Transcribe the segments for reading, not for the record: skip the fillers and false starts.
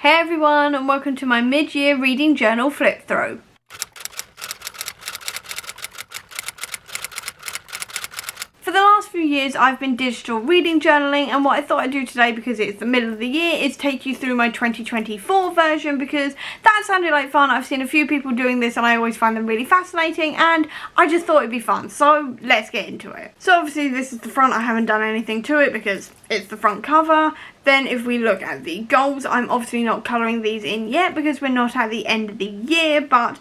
Hey everyone, and welcome to my mid-year reading journal flip through. For the last few years I've been digital reading journaling, and what I thought I'd do today, because it's the middle of the year, is take you through my 2024 version, because that sounded like fun. I've seen a few people doing this and I always find them really fascinating, and I just thought it'd be fun, so let's get into it. So obviously this is the front. I haven't done anything to it because it's the front cover. Then if we look at the goals, I'm obviously not colouring these in yet because we're not at the end of the year, but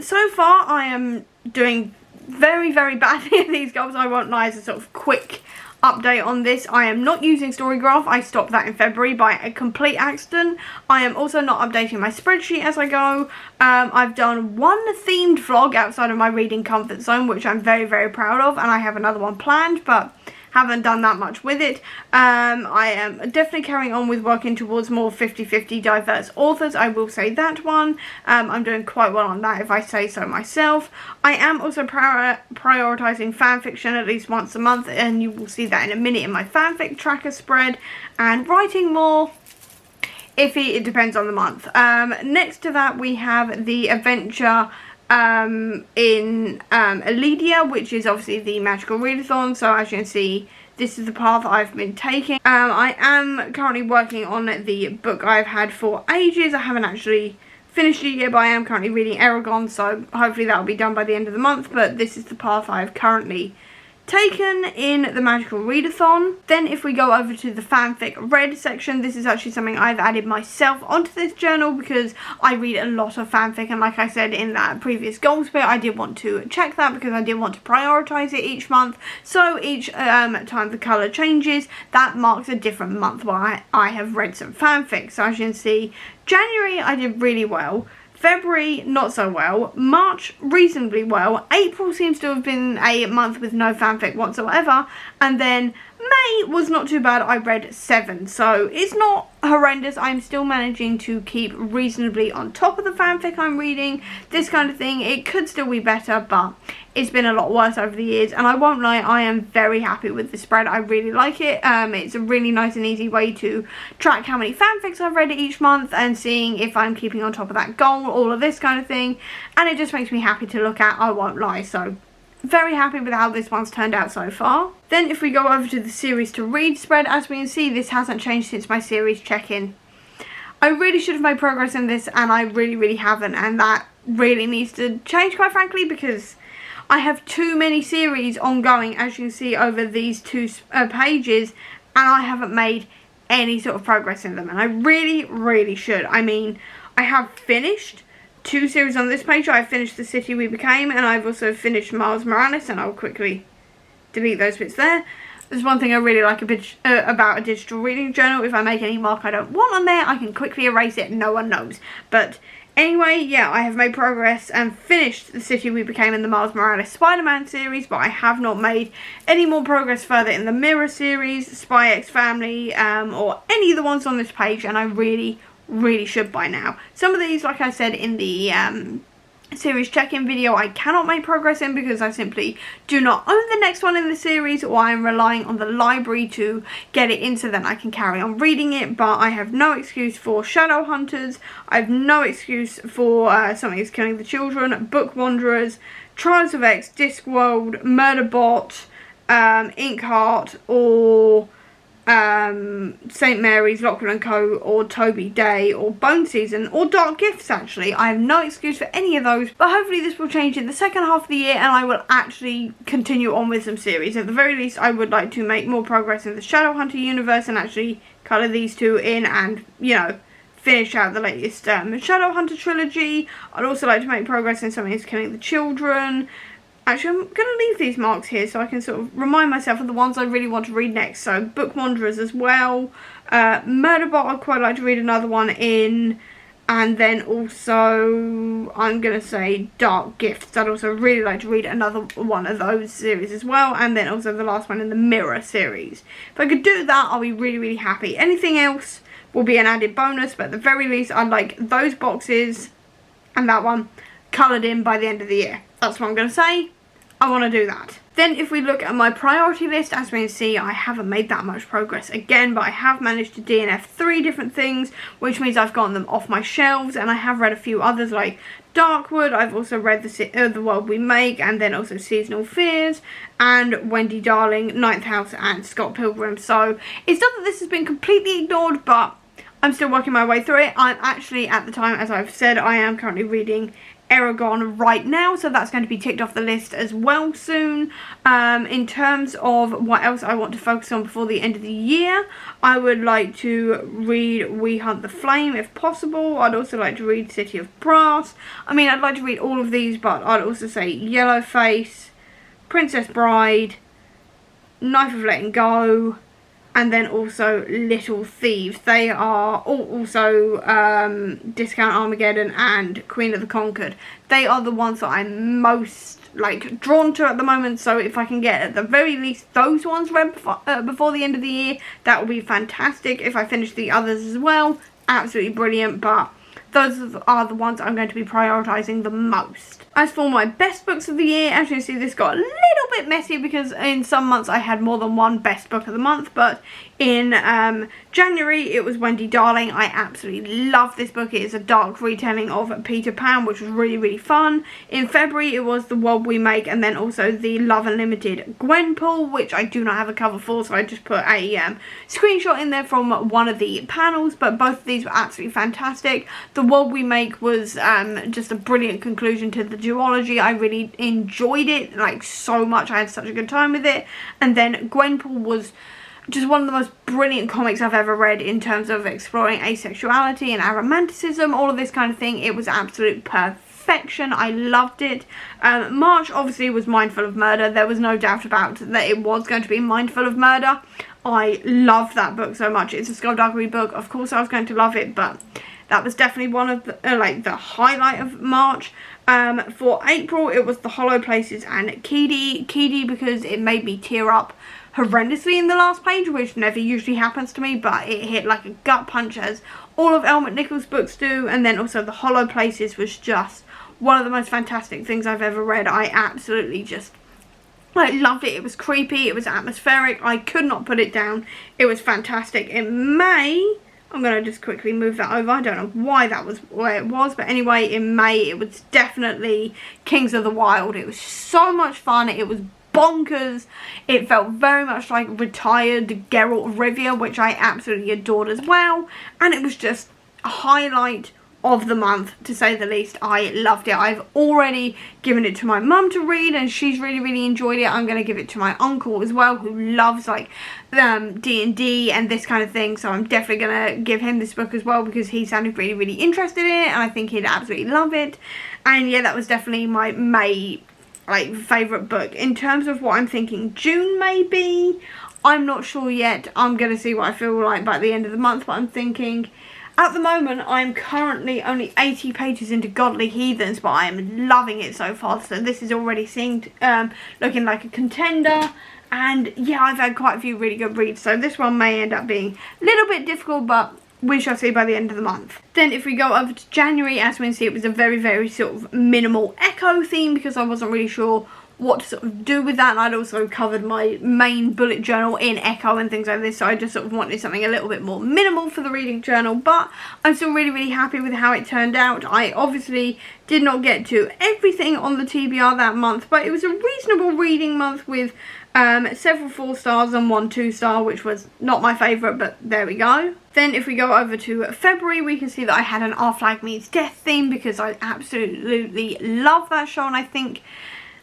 so far I am doing very badly at these goals. I won't lie, as a sort of quick update on this, I am not using Storygraph. I stopped that in February by a complete accident. I am also not updating my spreadsheet as I go. I've done one themed vlog outside of my reading comfort zone, which I'm very proud of, and I have another one planned, but haven't done that much with it. I am definitely carrying on with working towards more 50-50 diverse authors. I will say that one. I'm doing quite well on that, if I say so myself. I am also prioritising fanfiction at least once a month, and you will see that in a minute in my fanfic tracker spread. And writing more, iffy, it depends on the month. Next to that we have the adventure in Aledia, which is obviously the magical readathon. So as you can see, this is the path I've been taking. I am currently working on the book I've had for ages. I haven't actually finished it yet, but I am currently reading Eragon, so hopefully that will be done by the end of the month. But this is the path I've currently taken in the magical readathon. Then if we go over to the fanfic read section, this is actually something I've added myself onto this journal because I read a lot of fanfic, and like I said in that previous goals bit, I did want to check that because I did want to prioritise it each month. So each time the colour changes, that marks a different month where I have read some fanfic. So as you can see, January I did really well, February not so well, March reasonably well, April seems to have been a month with no fanfic whatsoever, and then May was not too bad. I read 7, so it's not horrendous. I'm still managing to keep reasonably on top of the fanfic I'm reading, this kind of thing. It could still be better, but it's been a lot worse over the years, and I won't lie, I am very happy with the spread. I really like it. It's a really nice and easy way to track how many fanfics I've read each month and seeing if I'm keeping on top of that goal, all of this kind of thing, and it just makes me happy to look at, I won't lie. So very happy with how this one's turned out so far. Then if we go over to the series to read spread, as we can see, this hasn't changed since my series check-in. I really should have made progress in this, and I really haven't, and that really needs to change, quite frankly, because I have too many series ongoing, as you can see over these two pages, and I haven't made any sort of progress in them, and I really should. I mean, I have finished 2 series on this page. I've finished The City We Became, and I've also finished Miles Morales, and I'll quickly delete those bits there. There's one thing I really like about a digital reading journal. If I make any mark I don't want on there, I can quickly erase it and no one knows. But anyway, yeah, I have made progress and finished The City We Became in the Miles Morales Spider-Man series, but I have not made any more progress further in the Mirror series, Spy X Family, or any of the ones on this page, and I really should by now. Some of these, like I said in the series check-in video, I cannot make progress in because I simply do not own the next one in the series, or I'm relying on the library to get it in so then I can carry on reading it. But I have no excuse for Shadowhunters, I have no excuse for Something Is Killing the Children, Book Wanderers, Trials of X, Discworld, Murderbot, Inkheart, or St. Mary's, Lachlan & Co, or Toby Day, or Bone Season, or Dark Gifts. Actually, I have no excuse for any of those, but hopefully this will change in the second half of the year and I will actually continue on with some series. At the very least, I would like to make more progress in the Shadowhunter universe and actually colour these two in and, you know, finish out the latest Shadowhunter trilogy. I'd also like to make progress in Something Is Killing the Children. Actually, I'm going to leave these marks here so I can sort of remind myself of the ones I really want to read next. So, Book Wanderers as well. Murderbot, I'd quite like to read another one in. And then also, I'm going to say Dark Gifts. I'd also really like to read another one of those series as well. And then also the last one in the Mirror series. If I could do that, I'll be really happy. Anything else will be an added bonus. But at the very least, I'd like those boxes and that one coloured in by the end of the year. That's what I'm going to say. I want to do that. Then if we look at my priority list, as we can see, I haven't made that much progress again, but I have managed to DNF 3 different things, which means I've gotten them off my shelves, and I have read a few others like Darkwood. I've also read The World We Make, and then also Seasonal Fears, and Wendy Darling, Ninth House, and Scott Pilgrim. So it's not that this has been completely ignored, but I'm still working my way through it. I'm actually, at the time, as I've said, I am currently reading Eragon right now, so that's going to be ticked off the list as well soon. In terms of what else I want to focus on before the end of the year, I would like to read We Hunt the Flame if possible. I'd also like to read City of Brass. I mean, I'd like to read all of these, but I'd also say Yellowface, Princess Bride, Knife of Letting Go, and then also Little Thieves. They are also Discount Armageddon and Queen of the Conquered. They are the ones that I'm most drawn to at the moment, so if I can get at the very least those ones read before the end of the year, that will be fantastic. If I finish the others as well, absolutely brilliant, but those are the ones I'm going to be prioritising the most. As for my best books of the year, as you can see, this got a little bit messy because in some months I had more than one best book of the month, but in January it was Wendy Darling. I absolutely love this book. It is a dark retelling of Peter Pan, which was really, really fun. In February it was The World We Make, and then also the Love Unlimited Gwenpool, which I do not have a cover for, so I just put a screenshot in there from one of the panels, but both of these were absolutely fantastic. The World We Make was just a brilliant conclusion to the duology. I really enjoyed it so much. I had such a good time with it. And then Gwenpool was just one of the most brilliant comics I've ever read in terms of exploring asexuality and aromanticism, all of this kind of thing. It was absolute perfection. I loved it. March obviously was Mindful of Murder. There was no doubt about that it was going to be Mindful of Murder. I loved that book so much. It's a skullduggery book. Of course I was going to love it, but that was definitely one of the, the highlight of March. For April, it was The Hollow Places and Keedy. Keedy because it made me tear up horrendously in the last page, which never usually happens to me, but it hit like a gut punch, as all of Elle McNichol's books do. And then also The Hollow Places was just one of the most fantastic things I've ever read. I absolutely just loved it. It was creepy, it was atmospheric, I could not put it down. It was fantastic. In May, I'm going to just quickly move that over. I don't know why that was where it was, but anyway, in May it was definitely Kings of the Wild. It was so much fun. It was bonkers. It felt very much like retired Geralt of Rivia, which I absolutely adored as well. And it was just a highlight of the month, to say the least. I loved it. I've already given it to my mum to read, and she's really, really enjoyed it. I'm going to give it to my uncle as well, who loves D&D and this kind of thing, so I'm definitely going to give him this book as well, because he sounded really, really interested in it, and I think he'd absolutely love it. And yeah, that was definitely my May favourite book. In terms of what I'm thinking June maybe, I'm not sure yet. I'm going to see what I feel like by the end of the month, but I'm thinking, at the moment, I'm currently only 80 pages into Godly Heathens, but I am loving it so far. So this is already looking like a contender. And yeah, I've had quite a few really good reads. So this one may end up being a little bit difficult, but we shall see by the end of the month. Then if we go over to January, as we can see, it was a very, very sort of minimal Echo theme, because I wasn't really sure what to sort of do with that, and I'd also covered my main bullet journal in Echo and things like this, so I just sort of wanted something a little bit more minimal for the reading journal. But I'm still really, really happy with how it turned out. I obviously did not get to everything on the TBR that month, but it was a reasonable reading month with several 4 stars and 1 2-star, which was not my favourite, but there we go. Then if we go over to February, we can see that I had an Our Flag Means Death theme, because I absolutely love that show, and I think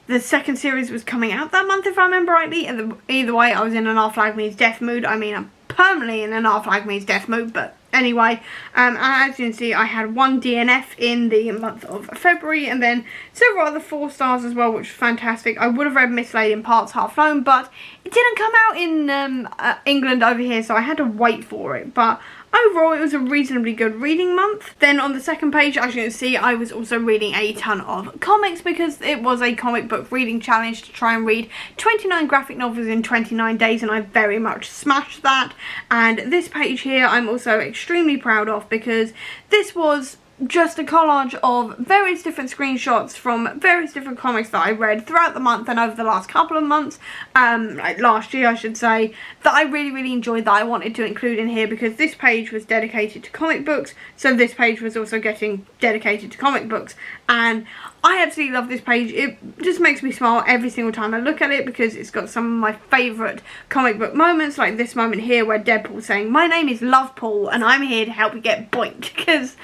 the second series was coming out that month, if I remember rightly. Either way, I was in an Our Flag Means Death mood. I mean, I'm permanently in an Our Flag Means Death mood, but anyway. As you can see, I had 1 DNF in the month of February, and then several other 4 stars as well, which was fantastic. I would have read Mislaid in Parts Half Flown, but it didn't come out in England over here, so I had to wait for it. But overall, it was a reasonably good reading month. Then on the second page, as you can see, I was also reading a ton of comics, because it was a comic book reading challenge to try and read 29 graphic novels in 29 days, and I very much smashed that. And this page here, I'm also extremely proud of, because this was just a collage of various different screenshots from various different comics that I read throughout the month and over the last couple of months, like last year I should say, that I really enjoyed, that I wanted to include in here because this page was dedicated to comic books, so this page was also getting dedicated to comic books, and I absolutely love this page. It just makes me smile every single time I look at it because it's got some of my favourite comic book moments, like this moment here where Deadpool's saying, "My name is Lovepool and I'm here to help you get boinked," because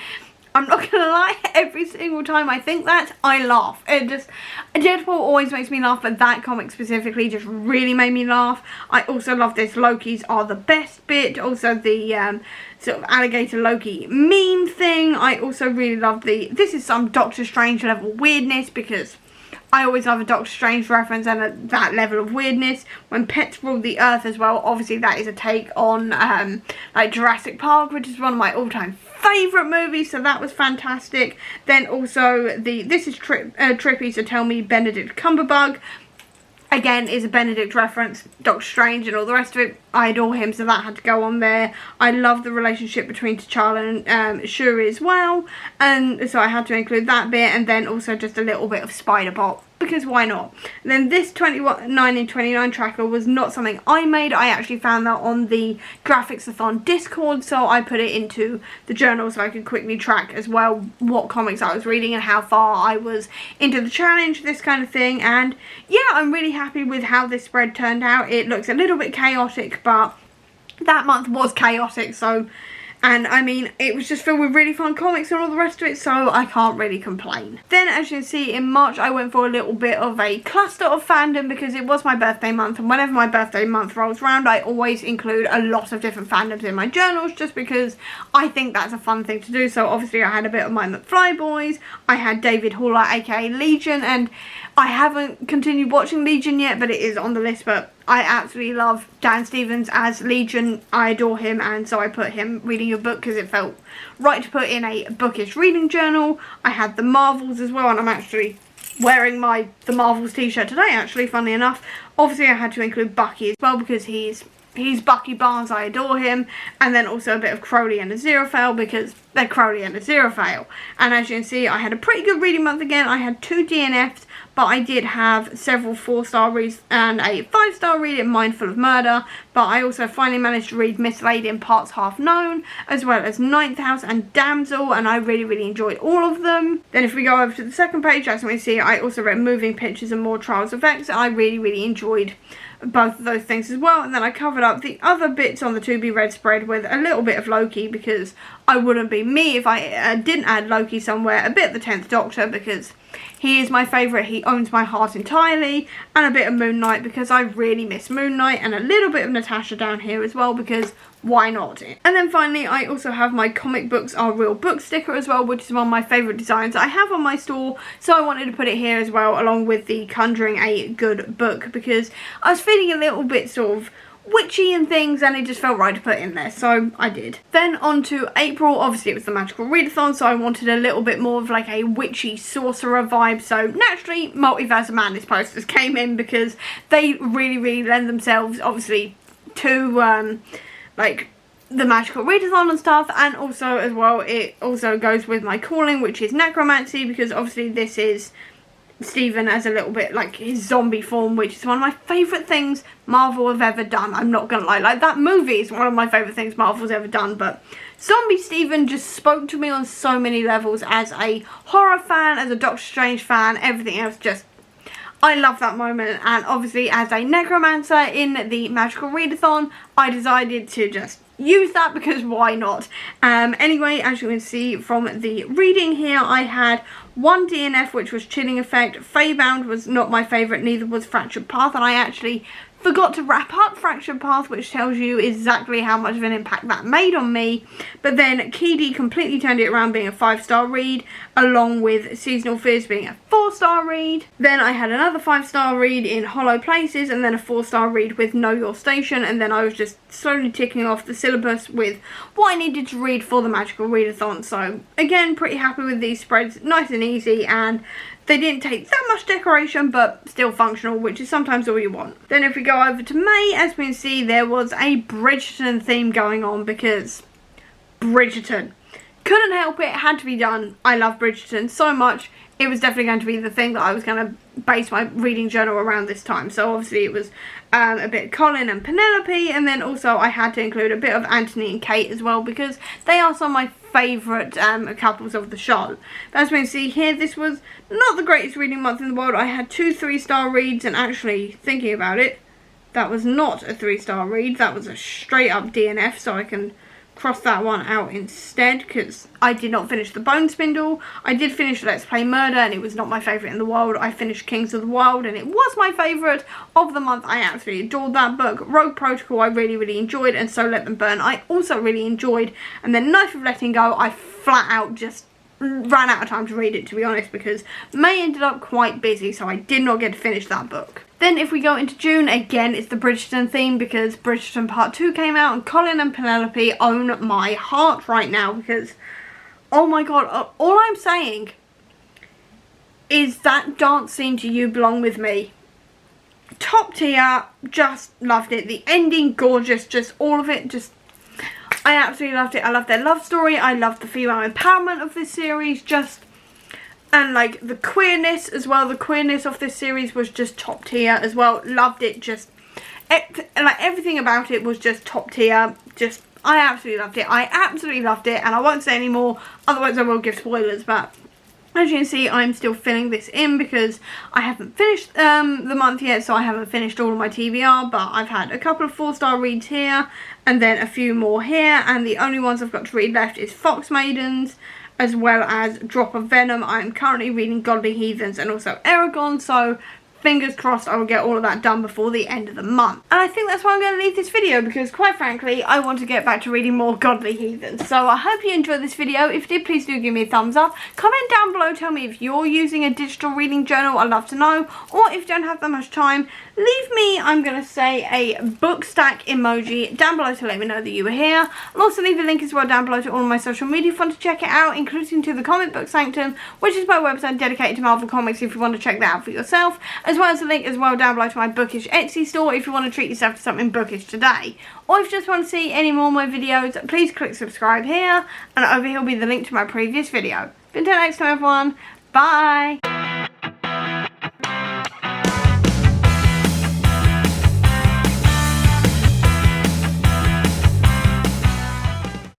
I'm not gonna lie, every single time I think that, I laugh. Deadpool always makes me laugh, but that comic specifically just really made me laugh. I also love this Loki's are the best bit, also the sort of alligator Loki meme thing. I also really love this is some Doctor Strange level weirdness because I always love a Doctor Strange reference and that level of weirdness. When pets rule the earth as well, obviously that is a take on like Jurassic Park, which is one of my all-time favourite movies, so that was fantastic. Then also this is Trippy, so tell me Benedict Cumberbatch. Again, is a Benedict reference, Doctor Strange and all the rest of it. I adore him, so that had to go on there. I love the relationship between T'Challa and Shuri as well, and so I had to include that bit, and then also just a little bit of Spider-Bot, because why not? And then this 29 in 29 tracker was not something I made. I actually found that on the Graphics-a-thon Discord, so I put it into the journal so I could quickly track as well what comics I was reading and how far I was into the challenge, this kind of thing. And yeah, I'm really happy with how this spread turned out. It looks a little bit chaotic, but that month was chaotic, so, and I mean, it was just filled with really fun comics and all the rest of it, so I can't really complain. Then, as you can see, in March I went for a little bit of a cluster of fandom because it was my birthday month, and whenever my birthday month rolls around I always include a lot of different fandoms in my journals just because I think that's a fun thing to do. So obviously I had a bit of my McFly Boys, I had David Haller aka Legion, and I haven't continued watching Legion yet, but it is on the list. But I absolutely love Dan Stevens as Legion. I adore him, and so I put him reading a book because it felt right to put in a bookish reading journal. I had the Marvels as well, and I'm actually wearing the Marvels t-shirt today, actually, funnily enough. Obviously I had to include Bucky as well because he's Bucky Barnes, I adore him, and then also a bit of Crowley and Aziraphale because they're Crowley and Aziraphale. And as you can see, I had a pretty good reading month again. I had 2 DNFs, but I did have several 4-star reads and a 5-star read in Mindful of Murder, but I also finally managed to read Mislaid in Parts Half Known, as well as Ninth House and Damsel, and I really enjoyed all of them. Then if we go over to the second page, as you can see, I also read Moving Pictures and More Trials of X, and I really enjoyed both of those things as well. And then I covered up the other bits on the To Be Read spread with a little bit of Loki because I wouldn't be me if I didn't add Loki somewhere, a bit of the 10th Doctor because he is my favourite, he owns my heart entirely, and a bit of Moon Knight because I really miss Moon Knight, and a little bit of Natasha down here as well because why not? And then finally I also have my Comic Books Are Real book sticker as well, which is one of my favourite designs I have on my store, so I wanted to put it here as well along with the Conjuring a Good Book because I was feeling a little bit sort of witchy and things, and it just felt right to put in there, so I did. Then on to April. Obviously it was the Magical Readathon, so I wanted a little bit more of like a witchy sorcerer vibe, so naturally Multiverse of Madness posters came in because they really lend themselves obviously to like the Magical Readathon and stuff, and also as well it also goes with my calling, which is necromancy, because obviously this is Stephen as a little bit like his zombie form, which is one of my favourite things Marvel have ever done. I'm not gonna lie, like that movie is one of my favourite things Marvel's ever done, but Zombie Stephen just spoke to me on so many levels as a horror fan, as a Doctor Strange fan, everything else. Just I love that moment, and obviously as a necromancer in the Magical Readathon I decided to just use that because why not? Anyway, as you can see from the reading here, I had 1 DNF, which was Chilling Effect. Feybound was not my favourite, neither was Fractured Path, and I actually forgot to wrap up Fractured Path, which tells you exactly how much of an impact that made on me. But then Key completely turned it around, being a 5-star read, along with Seasonal Fears being a 4-star read. Then I had another 5-star read in Hollow Places, and then a 4-star read with Know Your Station, and then I was just slowly ticking off the syllabus with what I needed to read for the Magical Readathon. So again, pretty happy with these spreads, nice and easy, and they didn't take that much decoration, but still functional, which is sometimes all you want. Then if we go over to May, as we can see, there was a Bridgerton theme going on because Bridgerton. couldn't help it, had to be done. I love Bridgerton so much. It was definitely going to be the thing that I was going to base my reading journal around this time. So obviously it was a bit Colin and Penelope, and then also I had to include a bit of Anthony and Kate as well, because they are some of my favourite couples of the show. But as we can see here, this was not the greatest reading month in the world. I had 2 3-star reads, and actually, thinking about it, that was not a 3-star read. That was a straight up DNF, so I can cross that one out instead, because I did not finish The Bone Spindle. I did finish Let's Play Murder, and it was not my favourite in the world. I finished Kings of the Wild, and it was my favourite of the month. I absolutely adored that book. Rogue Protocol I really enjoyed, and So Let Them Burn I also really enjoyed. And then Knife of Letting Go, I flat out just ran out of time to read it, to be honest, because May ended up quite busy, so I did not get to finish that book. Then if we go into June, again it's the Bridgerton theme, because Bridgerton Part 2 came out, and Colin and Penelope own my heart right now, because oh my god, all I'm saying is that dance scene to You Belong With Me. Top tier, just loved it. The ending, gorgeous, just all of it, just I absolutely loved it. I loved their love story, I loved the female empowerment of this series, just, and like the queerness as well. The queerness of this series was just top tier as well. Loved it. Just like everything about it was just top tier. Just I absolutely loved it. I absolutely loved it, and I won't say any more, otherwise I will give spoilers. But as you can see, I'm still filling this in because I haven't finished the month yet, so I haven't finished all of my TBR, but I've had a couple of 4-star reads here and then a few more here, and the only ones I've got to read left is Fox Maidens as well as Drop of Venom. I'm currently reading Godly Heathens and also Eragon, so fingers crossed I will get all of that done before the end of the month. And I think that's why I'm going to leave this video, because quite frankly I want to get back to reading more Godly Heathens. So I hope you enjoyed this video. If you did, please do give me a thumbs up. Comment down below, tell me if you're using a digital reading journal, I'd love to know. Or if you don't have that much time, leave me, I'm going to say, a book stack emoji down below to let me know that you were here. I'll also leave a link as well down below to all of my social media if you want to check it out, including to the Comic Book Sanctum, which is my website dedicated to Marvel Comics if you want to check that out for yourself, as well as a link as well down below to my bookish Etsy store if you want to treat yourself to something bookish today. Or if you just want to see any more of my videos, please click subscribe here, and over here will be the link to my previous video. But until next time everyone, bye!